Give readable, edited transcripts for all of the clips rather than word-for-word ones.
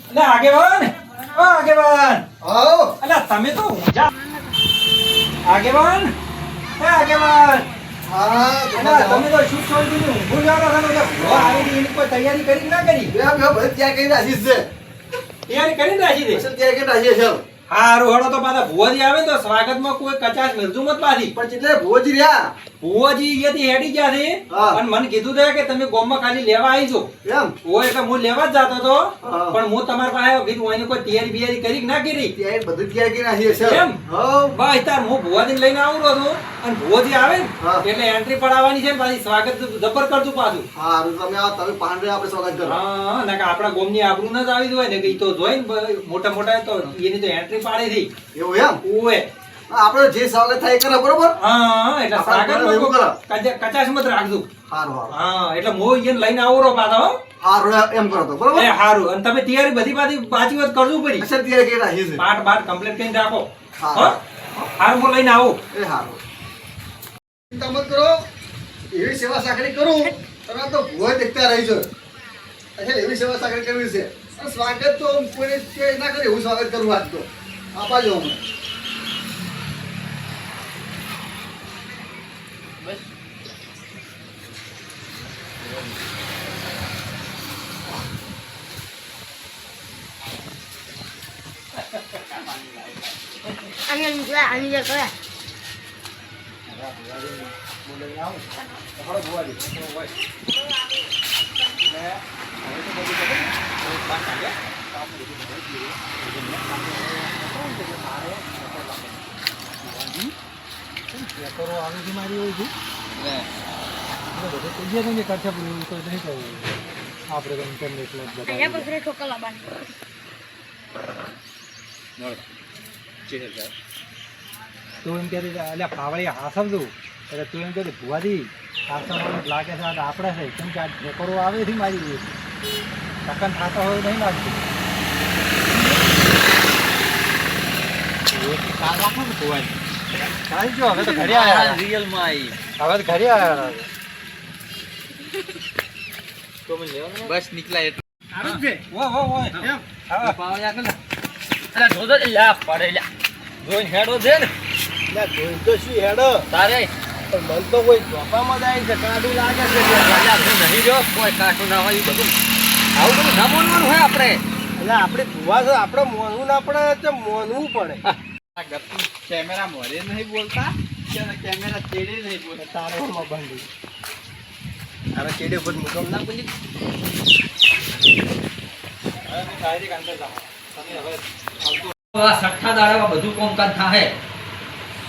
અલે આગેવાન, ઓ આગેવાન. આવો. અલે તમે તો ઊંઝા. આગેવાન, એ આગેવાન. હા, અલે તમે તો શું છોડી દીધું? ઊંઘું જાવ છો ને? ભૂવા આવી હતી, એની કોઈ તૈયારી કરી કે ના કરી? બધું ત્યાં કઈ રાખી છે. તૈયારી કરીને રાખી દે. અસલ ત્યાં કઈ રાખી છે. હારું હળો તો પાછા ભુવાજી આવે ને તો સ્વાગતમાં કોઈ કચાશ મિલતું મત પાછી. પણ એટલે ભોજ રહ્યા. ભુવાજી અહીંયાથી હેડી ગયા છે હા. અને મને કીધું છે કે તમે ગોમમાં ખાલી લેવા આવી છો. એમ ઓ એટલે હું લેવા જ જાતો હતો હા. પણ હું તમારા પાસે આવ્યો કીધું એની કોઈ તૈયારી બિયારી કરી કે ના કરી? ત્યાં બધું ત્યાં કઈ રાખી છે. એમ? બસ તાર હું ભુવાજીને લઈને આવું છું અને ભુવાજી આવે ને હા. એટલે એન્ટ્રી પડાવવાની છે ને પાછી સ્વાગત જબર કરજો પાછું. હારું તમે આવો, તમે પાંડે આપણે સ્વાગત કરો. હા ના કે આપણા ગોમની આબરૂ ન જ આવી જ હોય ને કે ઈ તો જોઈને મોટા મોટા તો એની તો એન્ટ્રી પાડી હતી. એવું એમ ઓવે આપણે જે સ્વાગત થાય એ કરે બરોબર. હા એટલે આપણા ઘરે સ્વાગત એવું કરો. કચાશ મત રાખજો. હારું હારું હા એટલે હું એને લઈને આવું રહો પાછો હો. હારું એમ કરો તો બરોબર. એ હારું અને તમે તૈયારી બધી બાજી વાત કરજો પડી. અસલ ત્યાં કઈ રાખી છે. પાટ બાટ કમ્પ્લીટ કરીને રાખો. હારું. હો હારું હું લઈને આવું. એ હારું ચિંતા મત કરો, એવી સેવા સાકરી કરું તમે તો ભૂવા દેખતા રહી છો. અચ્છા એવી સેવા સાકરી કરવી છે અને સ્વાગત તો કોઈને કે ના કરે એવું સ્વાગત કરવું આજ તો આપાજો હમણાં. Anh giờ có à? Anh có thể không có làm bạn. તું એમ કહેતી હતી, અલ્યા પાવળી હાસવજો એટલે તું એમ કહેતી ભુવાજી હાસવવાનું લાગે છે આ આપણે છે કેમ કે આ ઠેકરો આવે છે મારી ટકન થતો હોય નહીં લાગતું કાલ રાખો ને ભુવાજી કાલ જો હવે તો ઘરે આવ્યા રિયલમાં આવી હવે તો ઘરે આવ્યા બસ નીકળ્યા એટલે સારું છે વો વો વો એમ હા પાવળિયા કે અરે જોજો લ્યા પડે લ્યા જોઈને હેડો છે ને ના જોઈ તો શું હેડો તારે પણ મન તો કોઈ ચોપામાં જાય છે કાઢું લાગે છે. અલ્યા હું નહીં જો કોઈ કાઠું ના હોય એ બધું આવું બધું ના બોલવાનું હોય આપણે એટલે આપણે ભૂવા છે આપણે મોનવું ના પડે તો મોનવું પડે. આ ગપ્પુ કેમેરા મોરે નહીં બોલતા કે કેમેરા તેડે નહીં બોલતા તારોમાં બંધ તારા ચેડે ઉપર મુકમ ના બોલી. ડાયરેક્ટ અંદર જાઓ તમે હવે આવતો આ સઠ્ઠા દાડામાં બધું કામકાજ થાય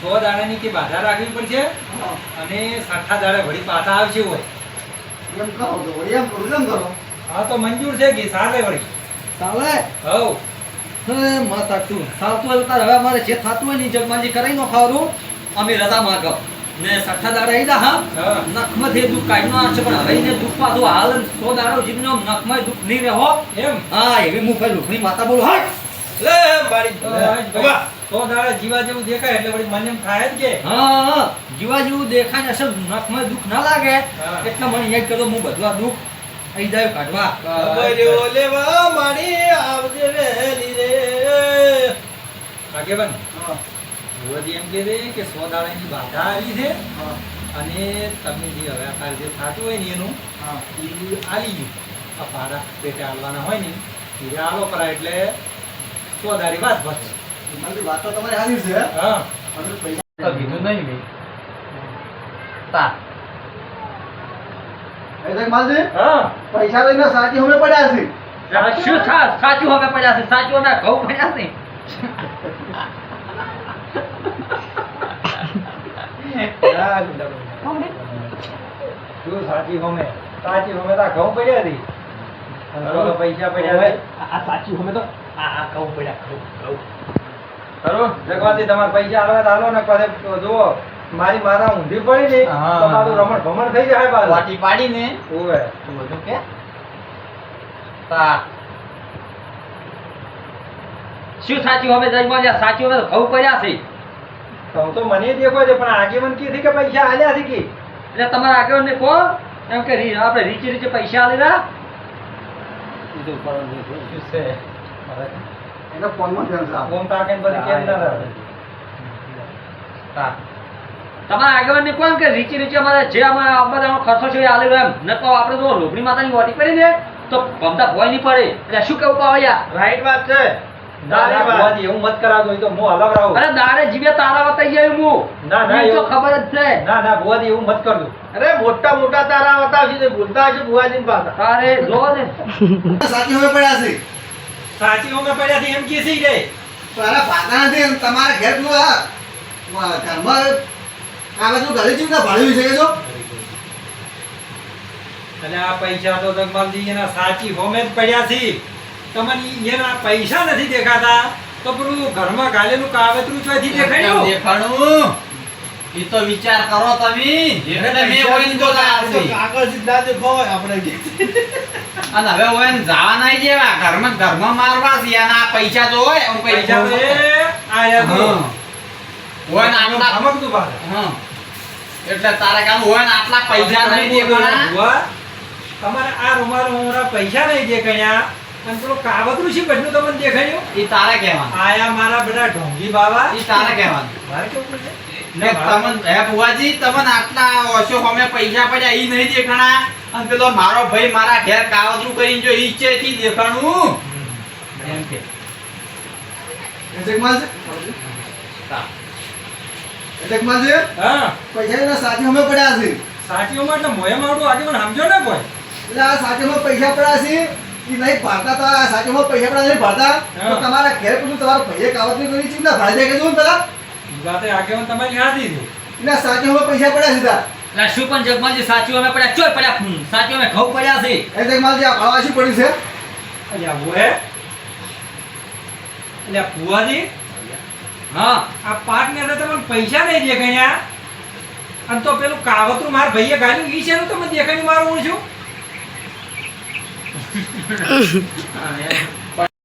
100 દાડાની કે બાધા રાખવી પડશે અને 60 દાડા વળી પાછા આવશે હોય એમ કરો તો વળી એમ કરો એમ કરો હા તો મંજૂર છે કે સાલે વળી ચાલે. હવ માતા તું સાવતું હોય તાર હવે અમારે જે થતું હોય ને જગમાજી કરાઈ નો ખાવરું અમે રજા માગો ને સઠ્ઠા દાડા આવી જા હા હા. નખમાંથી દુઃખ કાઢી નો આવશે પણ હવે ને દુઃખ પાછું હાલ 100 દાડો જીવનો નખમાં દુઃખ નહીં રહો એમ હા એવી હું ફરી લુખની માતા બોલું હટ લે મારી 100 દાડા જીવા જેવું દેખાય એટલે વળી મને એમ થાય જ કે હા જીવા જેવું દેખાય ને અસલ નખમાં દુઃખ ના લાગે હા. એટલે મને યાદ કરો હું બધું દુઃખ અહીં જાય કાઢવા ખબર્યો લેવા મારી આવજે વેલી રે. આગેવાન ભુવાજી એમ કહે છે કે 100 દાડાની બાધા આવી છે અને તમે જે હવે આ કાર્ય થતું હોય ને એનું એ આલી ગયું આ ભાડા પેટે આલવાના હોય ને એ આલો કરાય એટલે 100 દાડી વાત ભરે મારી વાત તો તમારી હાલી છે હા અને પૈસા કીધું નહીં મેં તા એ દેખ માલજી હા પૈસા લઈને સાચી અમે પડ્યા છે. શું સાચું હવે પડ્યા છે સાચું અમે ઘઉં પડ્યા છે શું સાચી હોમે તા ઘઉં પડ્યા હતી અને પેલો પૈસા પડ્યા છે આ સાચું અમે તો આ ઘઉં પડ્યા ઘઉં ખરું જગવાથી તમારે પૈસા આલવા તો આલો ને પાછે જુઓ મારા ઊંધી પડી ને તો પાછું રમણ ભમણ થઈ જાય પાછું વાટી પાડીને ઓવે બધું કે તા શું સાચું હવે જજમાં સાચું હવે ઘઉં પડ્યા છે હું તો મને દેખો છે પણ આગેવાન કીધી કે પૈસા આલ્યા છે કે એટલે તમારા આગળ કહો એમ કે આપણે રીચે પૈસા આલેલા કીધું પણ શું છે એનો ફોનમાં ધ્યાન છે ઓમ કાકાને પછી કેમ ના રહે? તમારા આગળની કોણ કે રીચી અમારે જે અમારા બધાનો ખર્ચો છે એ આલે એમ ન તો આપણે જો લોબડી માતાની વાટી કરી ને તો ગમતા ભોય નહીં પડે એટલે શું કેવું પાવે યાર રાઈટ વાત છે ના ના ભુવાજી, એવું મત કરાવજો, એ તો હું હલાવરાવું. અરે દાડે જીવે તારા વતાઈ જાય હું ના, ના, ઈ તો એવું- ખબર જ છે ના ના ભુવાજી, એવું મત કરજો. અરે મોટા મોટા તારા બતાવશે તે ભૂલતા હશે ભુવાજી પાછા અરે જો ને સાચી હવે પડ્યા છે સાચી અમે પડ્યા થી એમ કે છે ઈ રે. તારા પાતા નથી અને તમારા ઘેર પેલું આ ઘરમાં આ બધું ઘરે ચીજ ભાડ્યું છે કે જો અને આ પૈસા તો જગમાલજી એના સાચી હોમે જ પડ્યા છે. તમને એના પૈસા નથી દેખાતા તો પેલું ઘરમાં ગાલેલું કાવતરું ચોથી દેખાયું? દેખાણું ઈ તો વિચાર કરો તમે એટલે મેં ઓઈન તો લાવશે કાગળ સીધા દેખો આપણે અને હવે ઓઈન જવા નહીં જેવા ઘરમાં મારવા છે અને આ પૈસા તો હોય હું પૈસા તો એ આયા તો. ઓઈન આટલા ધમકતું પાછા. હા એટલે તારે કામ ઓઈન આટલા પૈસા નહીં દેખાણા ભુવા, તમારે આ રૂમાલ પૈસા નહીં દેખાયા અને પેલું કાવતરું છે બધું તમને દેખાયું? ઈ તારે કહેવાનું આયા મારા બધા ઢોંગી બાવા. ઈ તારે કહેવાનું મારે કેવું પડશે? ને તમને હે બુવાજી તમને આટલા ઓછો અમે પૈસા પડ્યા ઈ નહીં દેખાણા અને પેલો મારો ભાઈ મારા ઘેર કાવતરું કરીને જો ઈ ચેથી દેખાણું એમ કે જગમાલ છે હા, પૈસા એના સાચી અમે પડ્યા છે સાચીઓમાં એટલે મોયે માવડું આગે મને સમજો ને કોઈ. એટલે આ સાચીમાં પૈસા પડ્યા છે એ નહીં ભરતા તો આ સાચીમાં પૈસા પડ્યા નહીં ભરતા તો હા. તમારા ઘેર પેલું તમારા ભાઈએ કાવતરી કરી ચીજ ના ભાડે જાય કે જો પેલા ઈ વાતે આગેવાન તમારી હાથી છે. એના સાચીમાં પૈસા પડ્યા સીધા એટલે શું પણ જગમાલજી સાચું અમે પડ્યા ચોય પડ્યા સાચું અમે ઘઉં પડ્યા છે એ જગમાલજી આ ભાડવા શું પડ્યું છે અલ્યા ભુએ, અલ્યા ભુવાજી, હા આ પાટને તો તમને પૈસા નહીં દેખાયા અને તો પેલું કાવતરું મારા ભાઈએ ગાલ્યું ઈ છે ને તમે દેખાડ્યું મારું હું છું?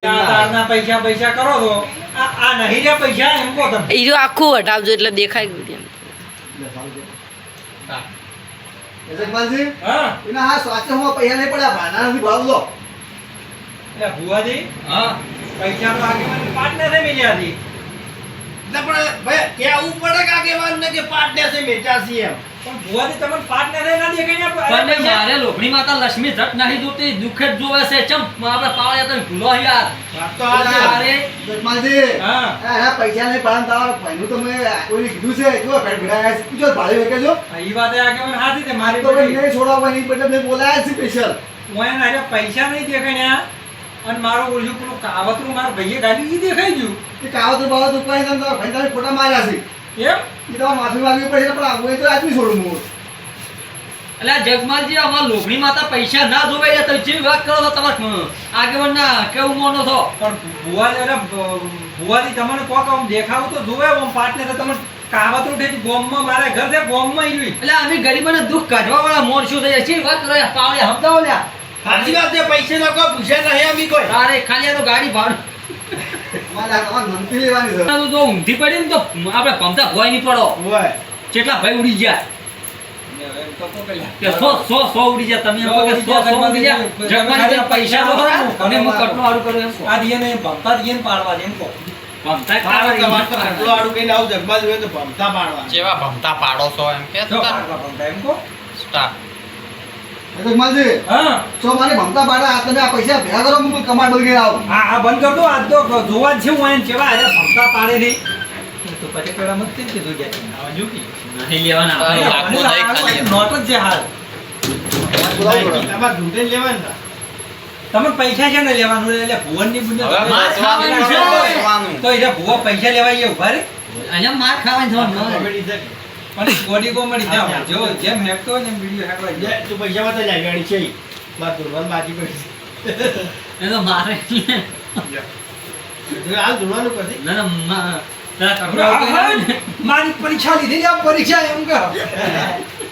આ તારના પૈસા પૈસા કરો તો આ નહીં રહ્યા પૈસા એમ કહો તમે. હીરો આખું હટાવજો એટલે દેખાય વિડીયો એ જગમાલજી હા, એના હા સાચીમાં પૈસા નહીં પડ્યા ભાડા નથી ભાવ લો એટલે ભુવાજી, હા પૈસા તો આગેવાન પાટને થઈ મળ્યા હતી. પણ ભાઈ કેવું પડે કે આગેવાન ને કે પાટને છે મેચાસી એમ પણ ભુવાજી તમને પાટને થઈ ના દેખાયા પણ પૈસા? મારે લોભણી માતા લક્ષ્મી જટ નહીં જોતી દુઃખે જ જોવે છે ચમ આપણે પાળ્યા તમે ભૂલો યાર વાત તો આ છે. અરે જગમાલજી હા, એના પૈસા નહીં પડ્યા તમારા ભાઈનું તો મેં કોઈને કીધું છે જો ભેટ ભેડા પૂછો ભાડે વેકે જો ઈ વાતે આગેવાન હાથી છે મારી તો બધી. નહીં છોડવા નહીં એટલે મેં બોલાયા છે સ્પેશિયલ હું એને આજે પૈસા નહીં દેખાડ્યા અને મારું ઓલું પેલું કાવતરું મારા ભાઈએ ગાલ્યું ઈ દેખાઈ ગયું. કે કાવતરું બાવતરું કોઈ તમે તમારા ભાઈ તમે ખોટા માર્યા છે એમ? એ તમારે માફી માંગવી પડે પણ આવું હોય તો આજ નહીં છોડું હું એટલે જગમાલજી અમાર લોભણી માતા પૈસા ના જોવે યાર તમે જેવી વાત કરો છો તમારે આગેવાન ના કેવું મોનો છો પણ ભુવાજી તમને કોક આમ દેખાવું તો જોવે આમ પાટને તો તમને કાવતરું ઠેકી ગોમમાં મારા ઘર છે ગોમમાં ઈ રહ્યું. એટલે અમે ગરીબોને દુઃખ કાઢવા વાળા મોરશું છે જેવી વાત કરો યાર પાવળે સમજાવો લ્યા સાચી વાત છે પૈસે નો કોઈ પૂછે નહીં અમી કોઈ તારે ખાલી આ તો ગાડી ભાડું મારે તમારે નમતી લેવાની છે જો ઊંધી પડી ને તો આપણે પમતા ભોય નહીં પડો હોય કેટલા ભાઈ ઉડી ગયા એમ તો કોકલ્યા. કે સો ઉડી ગયા તમે એમ કહો કે સો ઉડી ગયા જગમાલજી તમે પૈસા દો ખરા? અને હું કટનું હારું કરું એમ કહો આ દિયાને ભમતા દિયાને પાડવા દે એમ કહો. પમતા તમારે ખાવા તો આટલું આડું કઈને આવું જગમાં જોઈએ તો ભમતા પાડવા જેવા ભમતા પાડો છો એમ કે જો પાડવા ભમતા એમ કહો. સ્ટાર્ટ જગમાલજી હા, સો મારે ભમતા પાડા તમે આ પૈસા ભેગા કરો હું કમાડ બગડી આવું આ બંધ કર દો. આજ તો જોવા જ છે હું એને કેવા આજે ભમતા પાડે છે. તો પછી પેલા મત કેમ કીધું જાય? આવા જો કે. નહીં લેવાના હા, આપણે. લાગવું નહીં ખાલી એમ. નોટ જ છે હાલ. તમારે ઢૂંઢે લેવાય ને તમે પૈસા છે ને લેવાનું એટલે ભુવનની બુને હવે તો- માર ખાવાનું છે. તો એટલે ભુવા પૈસા લેવા એ ઉભા રે. અહીંયા માર ખાવાની થવાનું ના. કોમેડી છે પણ ગોડી ગોમડી જાવ જો જેમ હેકતો હોય ને એમ વિડીયો હેકવા જે જાય. તું પૈસા માં તો જાય ગાડી છે બાદ ધોરવાનું બાકી પડી એ તો મારે હાલ ધોરવાનું પછી ના ના તારા કપડાં આવતો હોય ને. મારી પરીક્ષા લીધી ને આ પરીક્ષા એમ કહો.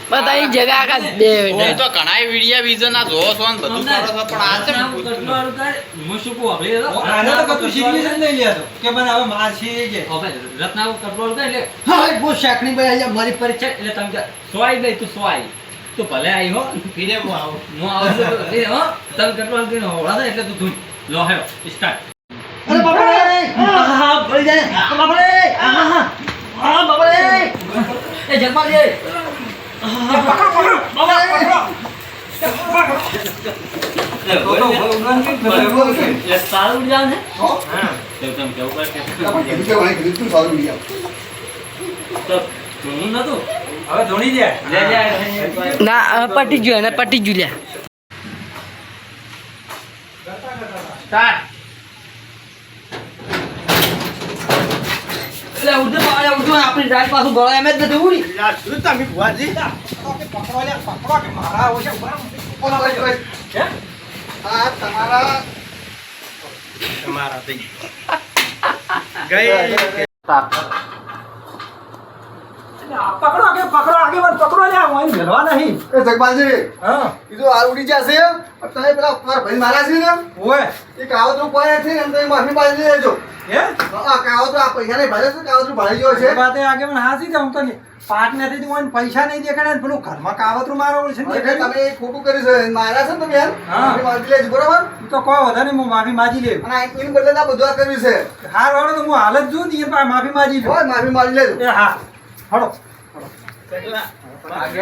બધાની જગા આખા બે ઓય તો ઘણાય વિડિયા વિઝન આ જોવો છો ને બધું કરો છો પણ આ છે ને કટનું હારું કરે. હું શું કહું આપણે આને તો કશું સિરિયસ જ નહીં લેતો કે મને હવે માર છે કે હવે રત્નાવું કટનું હારું કરે એટલે હા બહુ શાકણી ભાઈ અહીંયા મારી પરીક્ષા એટલે તમે કહે, સો આવી ગઈ તું સો આવી તું ભલે આવી હો ફીરે હું આવું હું આવશે તો એ હો તમે કટનું હારું કરીને હોળા થાય એટલે તું ધૂન લો હેલો સ્ટાર્ટ અરે બાપા રે! હા ભળી જાય બાપા રે હા બાપા રે એ જગમાજી બાપા રે એ સારું ઉડી જાવ ને હો? કેમ કેવું કરે આપણે કીધું કે વાણી કીધું તું સારું ઉડી આવ. તો તું નતું હવે ધોણી દે લે લે ના પટી ગયું એને પટી ગયું લ્યા સ્ટાર્ટ એટલે ઉડે આપણી ડાળ પાછું ગળા એમ જ નથી ઉડી યાર શું તમે ભુવાજી ઓય, ઓય. આ તમારા તમારા થઈ ગઈ એ જગપાલજી હા કીધું આ ઉડી જશે તમે પેલા મારા ભાઈ મારા છે ને ઓય એ કાવતરું કોઈ નથી ને એમ તમે માફી પાડી લેજો. હે હા કાવતરું આ પૈસા નહીં ભરે છે કાવતરું ભરાઈ ગયો છે. વાતે આગેવાન હાસી છે હું તો પાટ નથી દીધું હોય ને પૈસા નહીં દેખાડે ને પેલું ઘરમાં કાવતરું મારવું છે ને એટલે દેખાડ્યું. તમે એ ખોટું કર્યું છે માર્યા છે ને તમે યાર હા. માફી માંગી લેજો બરોબર. ઈ તો કોઈ વધારે નહીં, હું માફી માગી લે અને એની બદલે આ બધું આ કર્યું છે. હાર વાળો તો હું હાલત જોઉં ને એ પાસે માફી માગી લે હોય માફી માંગી લેજો. એ હા હળો